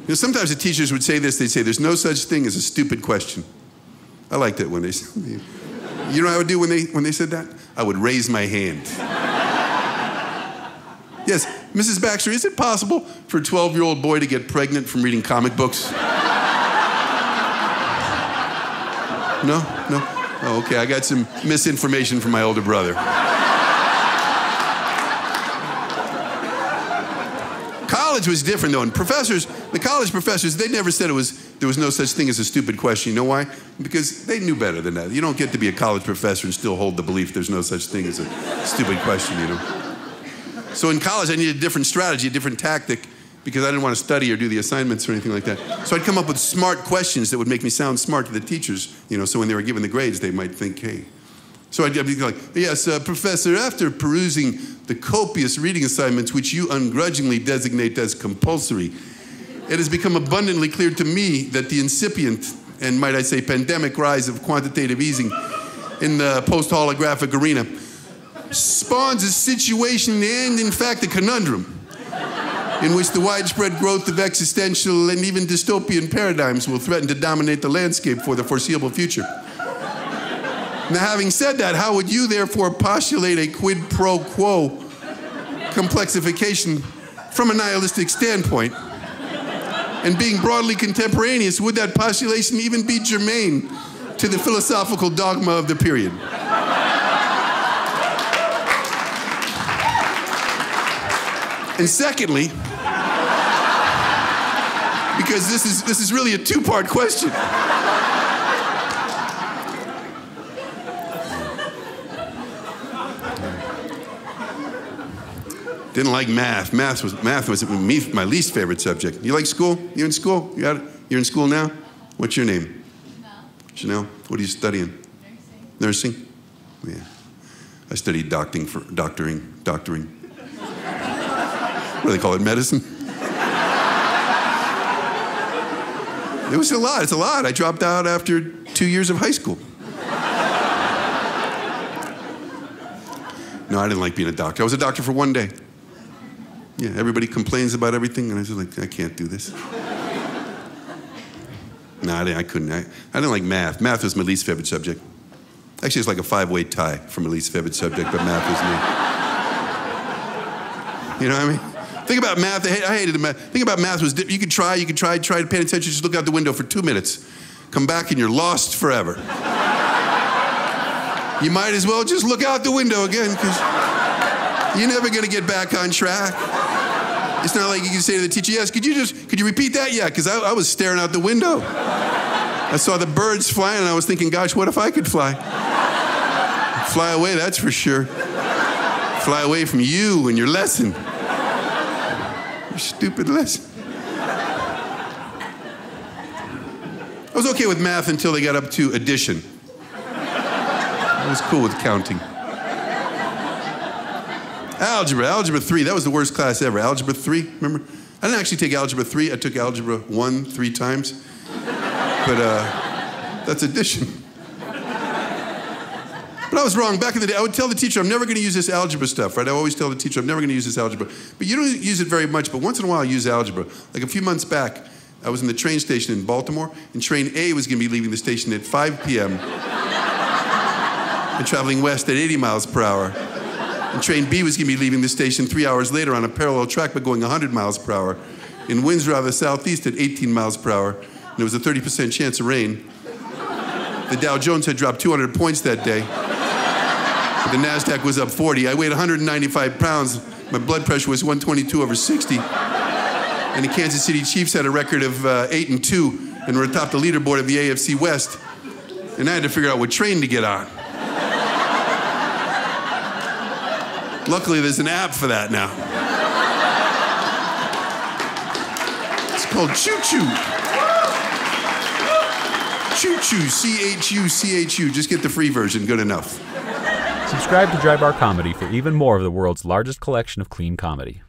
You know, sometimes the teachers would say this, they'd say, there's no such thing as a stupid question. I liked it when they said, you know what I would do when they said that? I would raise my hand. Yes, Mrs. Baxter, is it possible for a 12-year-old boy to get pregnant from reading comic books? No? No? Oh, okay, I got some misinformation from my older brother. College was different, though, and the college professors, they never said there was no such thing as a stupid question. You know why? Because they knew better than that. You don't get to be a college professor and still hold the belief there's no such thing as a stupid question, you know? So in college, I needed a different strategy, a different tactic, because I didn't want to study or do the assignments or anything like that. So I'd come up with smart questions that would make me sound smart to the teachers, you know, so when they were given the grades, they might think, hey. So I'd be like, yes, Professor, after perusing the copious reading assignments which you ungrudgingly designate as compulsory, it has become abundantly clear to me that the incipient, and might I say pandemic rise of quantitative easing in the post-holographic arena spawns a situation and, in fact, a conundrum in which the widespread growth of existential and even dystopian paradigms will threaten to dominate the landscape for the foreseeable future. Now, having said that, how would you therefore postulate a quid pro quo complexification from a nihilistic standpoint? And being broadly contemporaneous, would that postulation even be germane to the philosophical dogma of the period? And secondly, because this is really a two-part question. Didn't like math. Math was my least favorite subject. You like school? You in school? You're in school now? What's your name? Chanel. What are you studying? Nursing. Nursing? Yeah. I studied doctoring. What do they call it? Medicine? It was a lot. It's a lot. I dropped out after 2 years of high school. No, I didn't like being a doctor. I was a doctor for 1 day. Yeah, everybody complains about everything, and I was like, I can't do this. No, I couldn't. I didn't like math. Math was my least favorite subject. Actually, it's like a 5-way tie for my least favorite subject, but math was me. You know what I mean? Think about math. I hated math. Think about math was, you could try to pay attention, just look out the window for 2 minutes. Come back and you're lost forever. You might as well just look out the window again, because you're never gonna get back on track. It's not like you can say to the teacher, yes, could you repeat that? Yeah, because I was staring out the window. I saw the birds flying and I was thinking, gosh, what if I could fly? Fly away, that's for sure. Fly away from you and your lesson. Your stupid lesson. I was okay with math until they got up to addition. I was cool with counting. Algebra 3, that was the worst class ever. Algebra 3, remember? I didn't actually take Algebra 3, I took Algebra 1 3 times. But that's addition. But I was wrong. Back in the day, I would tell the teacher, I'm never going to use this algebra stuff, right? I always tell the teacher, I'm never going to use this algebra. But you don't use it very much, but once in a while I use algebra. Like a few months back, I was in the train station in Baltimore, and train A was going to be leaving the station at 5 p.m. and traveling west at 80 miles per hour. And train B was going to be leaving the station 3 hours later on a parallel track, but going 100 miles per hour. In winds out of the southeast at 18 miles per hour, and there was a 30% chance of rain. The Dow Jones had dropped 200 points that day. But the NASDAQ was up 40. I weighed 195 pounds. My blood pressure was 122/60. And the Kansas City Chiefs had a record of 8-2 and were atop the leaderboard of the AFC West. And I had to figure out what train to get on. Luckily, there's an app for that now. It's called Choo Choo. Choo Choo, C-H-U-C-H-U. Just get the free version, good enough. Subscribe to Dry Bar Comedy for even more of the world's largest collection of clean comedy.